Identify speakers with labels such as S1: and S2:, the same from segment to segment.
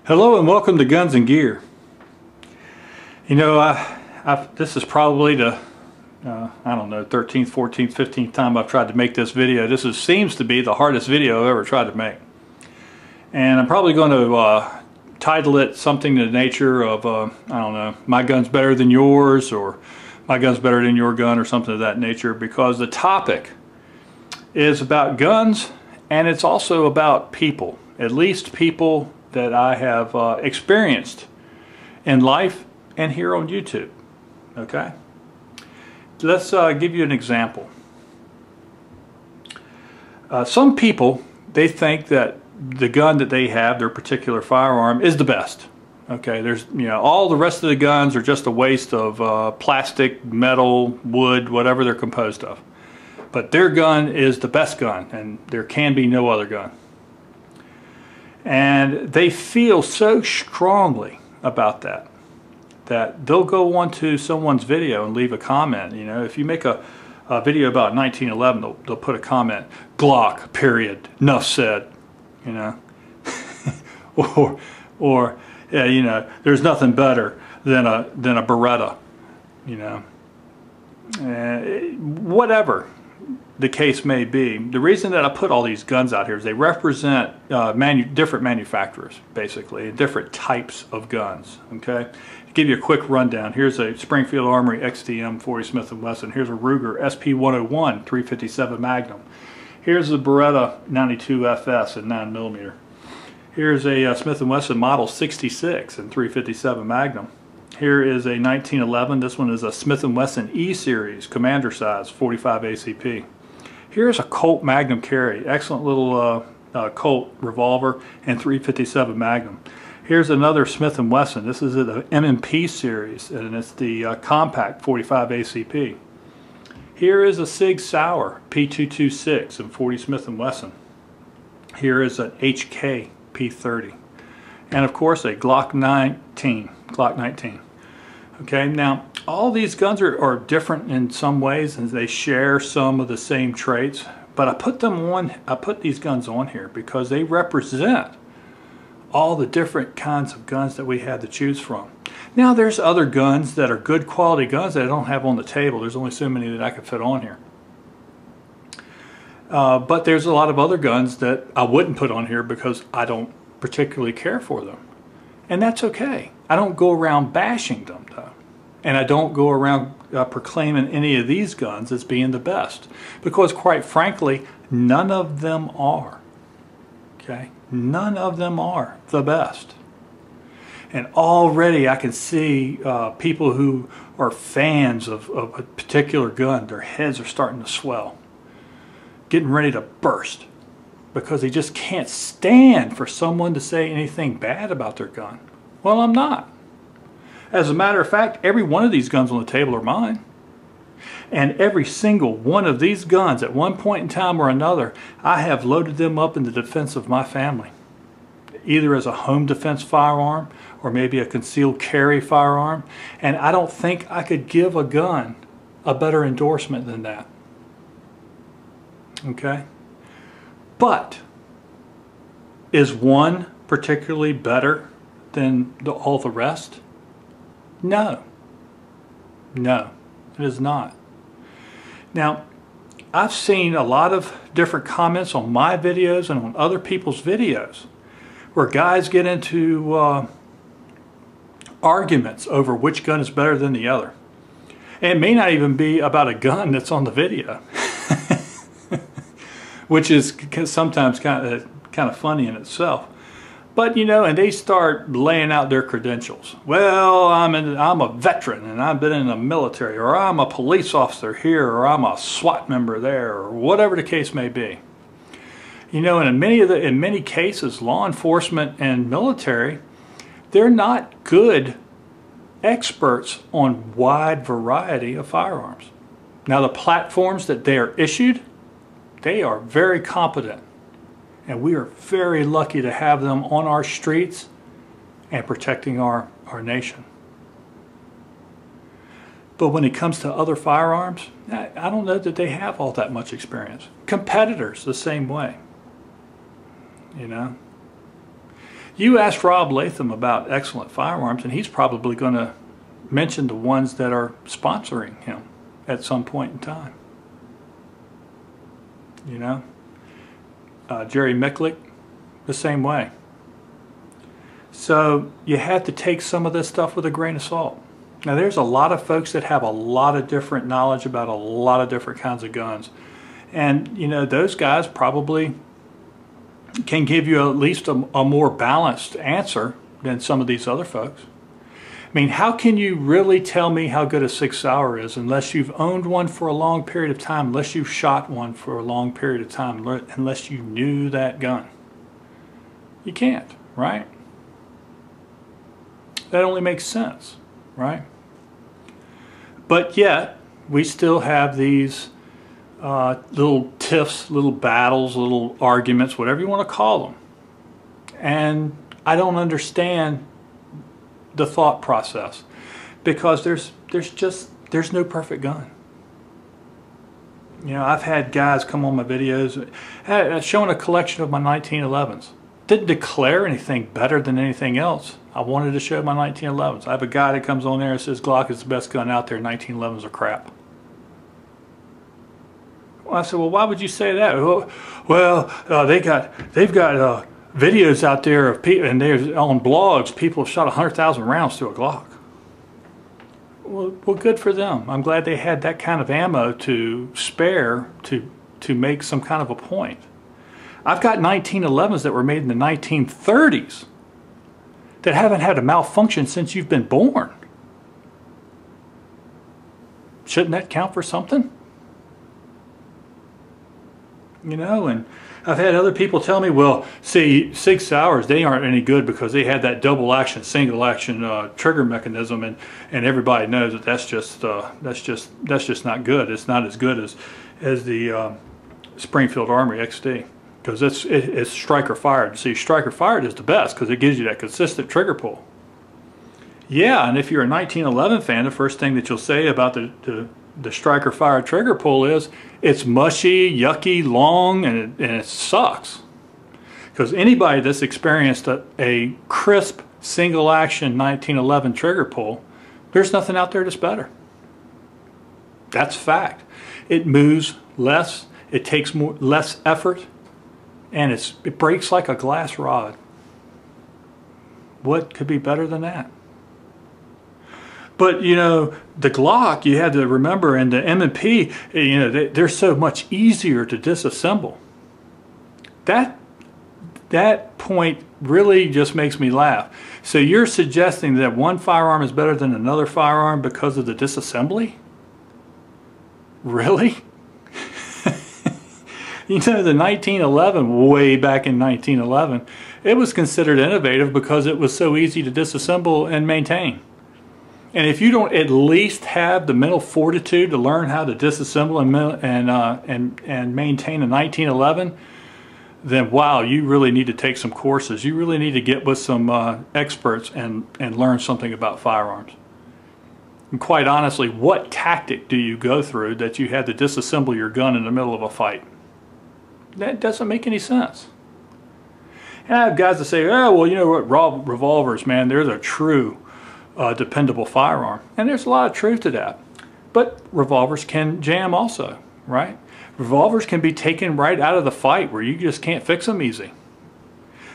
S1: Hello and welcome to Guns and Gear. You know, this is probably the, I don't know, 13th, 14th, 15th time I've tried to make this video. Seems to be the hardest video I've ever tried to make. And I'm probably going to title it something in the nature of, I don't know, my gun's better than yours, or my gun's better than your gun, or something of that nature, because the topic is about guns and it's also about people, at least people that I have experienced in life and here on YouTube. Okay, let's give you an example. Some people, they think that the gun that they have, their particular firearm, is the best. Okay, there's, you know, all the rest of the guns are just a waste of plastic, metal, wood, whatever they're composed of. But their gun is the best gun, and there can be no other gun. And they feel so strongly about that they'll go onto someone's video and leave a comment. You know, if you make a video about 1911, they'll put a comment, Glock, period, enough said. You know, or yeah, you know, there's nothing better than a Beretta. You know, whatever the case may be. The reason that I put all these guns out here is they represent different manufacturers, basically, different types of guns. Okay, to give you a quick rundown, here's a Springfield Armory XDM 40 Smith & Wesson. Here's a Ruger SP101 357 Magnum. Here's the Beretta 92 FS in 9mm. Here's a Smith & Wesson Model 66 in 357 Magnum. Here is a 1911. This one is a Smith & Wesson E-Series Commander size 45 ACP. Here's a Colt Magnum carry, excellent little Colt revolver, and 357 Magnum. Here's another Smith & Wesson. This is the M&P series, and it's the compact 45 ACP. Here is a Sig Sauer P226 and 40 Smith & Wesson. Here is an HK P30, and of course a Glock 19. Okay, now all these guns are different in some ways, and they share some of the same traits, but I put these guns on here because they represent all the different kinds of guns that we had to choose from. Now there's other guns that are good quality guns that I don't have on the table. There's only so many that I could fit on here. But there's a lot of other guns that I wouldn't put on here because I don't particularly care for them. And that's okay. I don't go around bashing them though. And I don't go around proclaiming any of these guns as being the best. Because quite frankly, none of them are. Okay? None of them are the best. And already I can see people who are fans of a particular gun, their heads are starting to swell, getting ready to burst, because they just can't stand for someone to say anything bad about their gun. Well, I'm not. As a matter of fact, every one of these guns on the table are mine. And every single one of these guns, at one point in time or another, I have loaded them up in the defense of my family. Either as a home defense firearm or maybe a concealed carry firearm. And I don't think I could give a gun a better endorsement than that. Okay? But is one particularly better than all the rest? No. No, it is not. Now, I've seen a lot of different comments on my videos and on other people's videos where guys get into arguments over which gun is better than the other. And it may not even be about a gun that's on the video. Which is sometimes kind of funny in itself. But you know, and they start laying out their credentials. Well, I'm a veteran and I've been in the military, or I'm a police officer here, or I'm a SWAT member there, or whatever the case may be. You know, and in many cases, law enforcement and military, they're not good experts on wide variety of firearms. Now, the platforms that they are issued, they are very competent, and we are very lucky to have them on our streets and protecting our nation. But when it comes to other firearms, I don't know that they have all that much experience. Competitors, the same way. You know? You ask Rob Latham about excellent firearms, and he's probably going to mention the ones that are sponsoring him at some point in time. You know, Jerry Micklick, the same way. So you have to take some of this stuff with a grain of salt. Now there's a lot of folks that have a lot of different knowledge about a lot of different kinds of guns. And you know, those guys probably can give you at least a more balanced answer than some of these other folks. I mean, how can you really tell me how good a 6 Sauer is unless you've owned one for a long period of time, unless you've shot one for a long period of time, unless you knew that gun? You can't, right? That only makes sense, right? But yet, we still have these little tiffs, little battles, little arguments, whatever you want to call them. And I don't understand the thought process, because there's no perfect gun. You know, I've had guys come on my videos showing a collection of my 1911s. Didn't declare anything better than anything else. I wanted to show my 1911s. I have a guy that comes on there and says Glock is the best gun out there, 1911s are crap. Well, I said, well, why would you say that? Well, they've got videos out there of people, and there's on blogs, people have shot 100,000 rounds through a Glock. Well, good for them. I'm glad they had that kind of ammo to spare to make some kind of a point. I've got 1911s that were made in the 1930s that haven't had a malfunction since you've been born. Shouldn't that count for something? You know, and I've had other people tell me, well, see, 6 Sauers, they aren't any good because they had that double action, single action trigger mechanism, and everybody knows that that's just not good. It's not as good as the Springfield Armory XD, because it's striker fired. See, striker fired is the best because it gives you that consistent trigger pull. Yeah, and if you're a 1911 fan, the first thing that you'll say about the striker fire trigger pull is it's mushy, yucky, long, and it sucks. Because anybody that's experienced a crisp single action 1911 trigger pull, there's nothing out there that's better. That's fact. It moves less, it takes less effort, and it breaks like a glass rod. What could be better than that? But, you know, the Glock, you had to remember, and the M&P, you know, they're so much easier to disassemble. That point really just makes me laugh. So you're suggesting that one firearm is better than another firearm because of the disassembly? Really? You know, the 1911, way back in 1911, it was considered innovative because it was so easy to disassemble and maintain. And if you don't at least have the mental fortitude to learn how to disassemble and maintain a 1911, then wow, you really need to take some courses. You really need to get with some experts and learn something about firearms. And quite honestly, what tactic do you go through that you had to disassemble your gun in the middle of a fight? That doesn't make any sense. And I have guys that say, oh, well, you know what, revolvers, man, they're the true dependable firearm. And there's a lot of truth to that. But revolvers can jam also, right? Revolvers can be taken right out of the fight where you just can't fix them easy.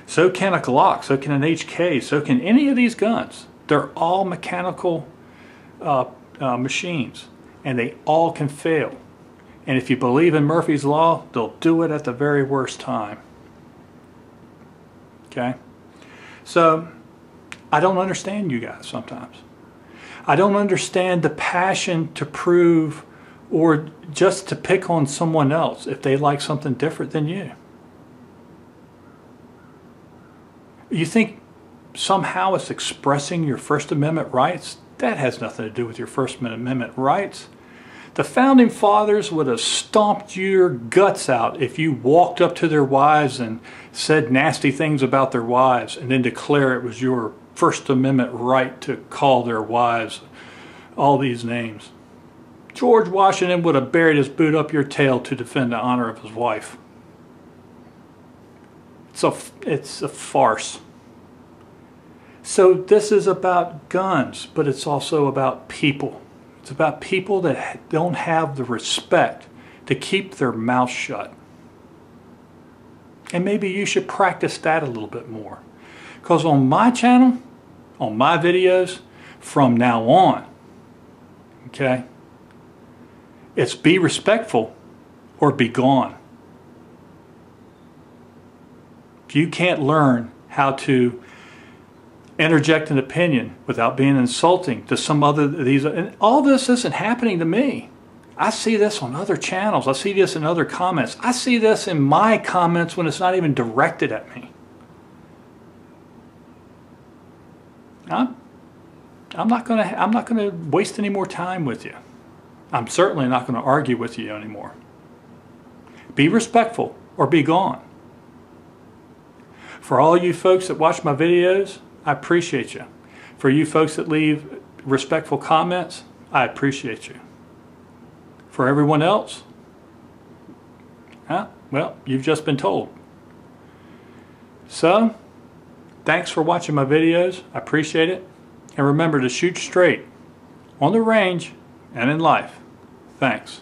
S1: So can a Glock, so can an HK, so can any of these guns. They're all mechanical machines, and they all can fail. And if you believe in Murphy's Law, they'll do it at the very worst time. Okay? So I don't understand you guys sometimes. I don't understand the passion to prove or just to pick on someone else if they like something different than you. You think somehow it's expressing your First Amendment rights? That has nothing to do with your First Amendment rights. The Founding Fathers would have stomped your guts out if you walked up to their wives and said nasty things about their wives and then declare it was your First Amendment right to call their wives all these names. George Washington would have buried his boot up your tail to defend the honor of his wife. It's a farce. So this is about guns, but it's also about people. It's about people that don't have the respect to keep their mouth shut. And maybe you should practice that a little bit more. Because on my channel, on my videos, from now on, okay, it's be respectful or be gone. If you can't learn how to interject an opinion without being insulting to some other, and all this isn't happening to me. I see this on other channels. I see this in other comments. I see this in my comments when it's not even directed at me. I'm not gonna waste any more time with you. I'm certainly not going to argue with you anymore. Be respectful or be gone. For all you folks that watch my videos, I appreciate you. For you folks that leave respectful comments, I appreciate you. For everyone else, well, you've just been told. So, thanks for watching my videos. I appreciate it. And remember to shoot straight on the range and in life. Thanks.